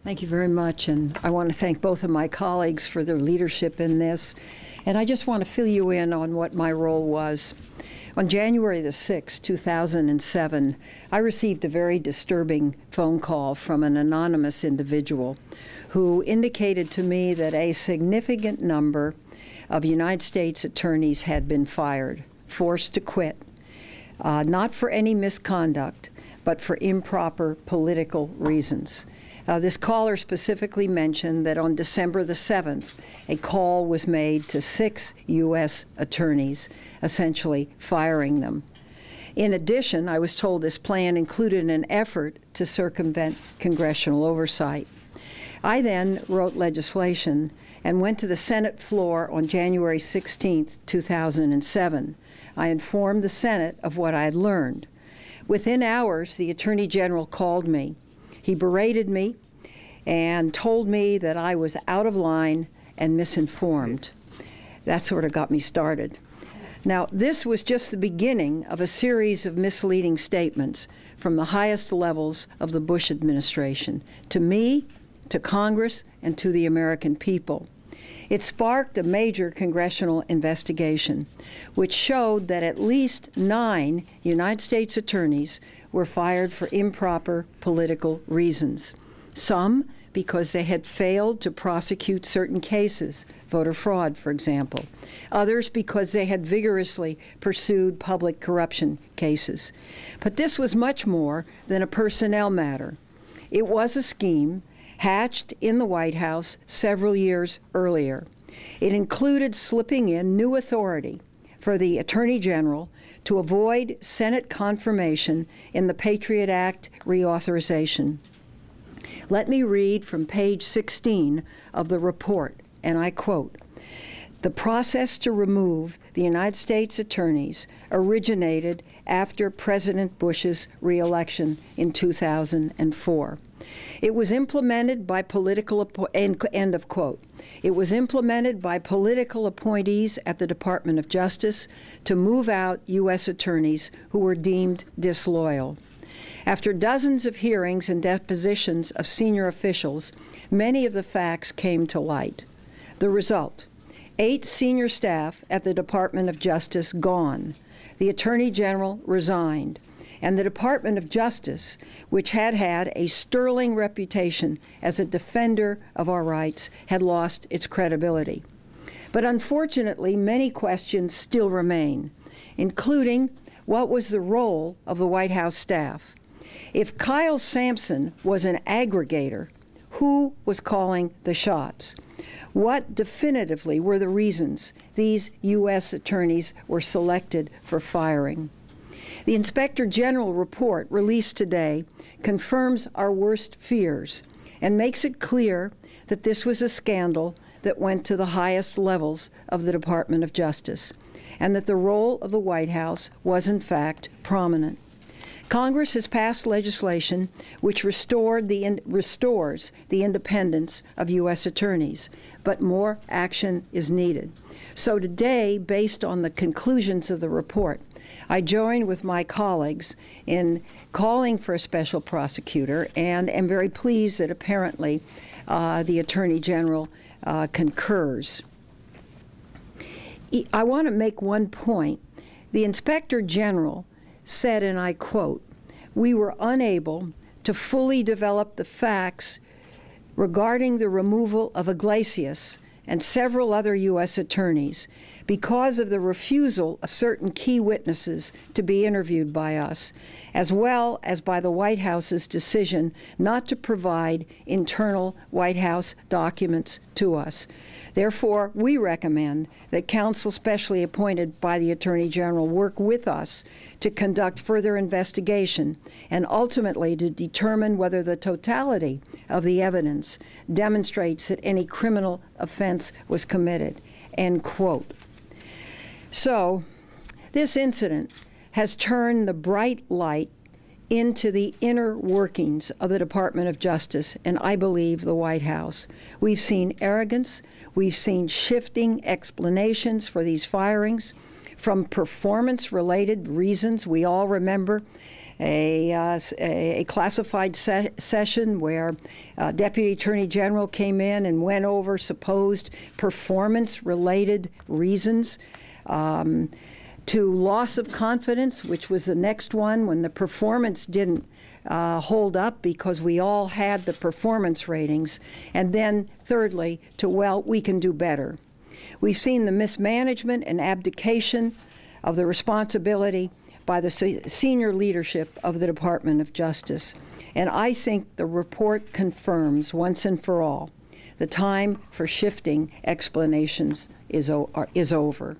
Thank you very much, and I want to thank both of my colleagues for their leadership in this. And I just want to fill you in on what my role was. On January the 6th, 2007, I received a very disturbing phone call from an anonymous individual who indicated to me that a significant number of United States attorneys had been fired, forced to quit, not for any misconduct, but for improper political reasons. This caller specifically mentioned that on December the 7th, a call was made to 6 U.S. attorneys, essentially firing them. In addition, I was told this plan included an effort to circumvent congressional oversight. I then wrote legislation and went to the Senate floor on January 16, 2007. I informed the Senate of what I had learned. Within hours, the Attorney General called me. He berated me and told me that I was out of line and misinformed. That sort of got me started. Now, this was just the beginning of a series of misleading statements from the highest levels of the Bush administration, to me, to Congress, and to the American people. It sparked a major congressional investigation, which showed that at least 9 United States attorneys were fired for improper political reasons. Some because they had failed to prosecute certain cases, voter fraud, for example. Others because they had vigorously pursued public corruption cases. But this was much more than a personnel matter. It was a scheme hatched in the White House several years earlier. It included slipping in new authority for the Attorney General to avoid Senate confirmation in the Patriot Act reauthorization. Let me read from page 16 of the report, and I quote, "The process to remove the United States attorneys originated after President Bush's re-election in 2004. It was implemented by political end of quote. It was implemented by political appointees at the Department of Justice to move out U.S. attorneys who were deemed disloyal. After dozens of hearings and depositions of senior officials, many of the facts came to light. The result: 8 senior staff at the Department of Justice gone. The Attorney General resigned. And the Department of Justice, which had had a sterling reputation as a defender of our rights, had lost its credibility. But unfortunately, many questions still remain, including what was the role of the White House staff? If Kyle Sampson was an aggregator, who was calling the shots? What definitively were the reasons these U.S. attorneys were selected for firing? The Inspector General report released today confirms our worst fears and makes it clear that this was a scandal that went to the highest levels of the Department of Justice, and that the role of the White House was in fact prominent. Congress has passed legislation which restores the independence of U.S. attorneys, but more action is needed. So today, based on the conclusions of the report, I join with my colleagues in calling for a special prosecutor, and am very pleased that apparently the Attorney General concurs. I want to make one point. The Inspector General said, and I quote, "We were unable to fully develop the facts regarding the removal of Iglesias and several other U.S. attorneys because of the refusal of certain key witnesses to be interviewed by us, as well as by the White House's decision not to provide internal White House documents to us. Therefore, we recommend that counsel specially appointed by the Attorney General work with us to conduct further investigation and ultimately to determine whether the totality of the evidence demonstrates that any criminal offense was committed," end quote. So, this incident has turned the bright light into the inner workings of the Department of Justice and, I believe, the White House. We've seen arrogance. We've seen shifting explanations for these firings. from performance-related reasons. We all remember a classified session where Deputy Attorney General came in and went over supposed performance-related reasons, to loss of confidence, which was the next one when the performance didn't hold up because we all had the performance ratings. And then thirdly, to, well, we can do better. We've seen the mismanagement and abdication of the responsibility by the senior leadership of the Department of Justice. And I think the report confirms once and for all the time for shifting explanations is over.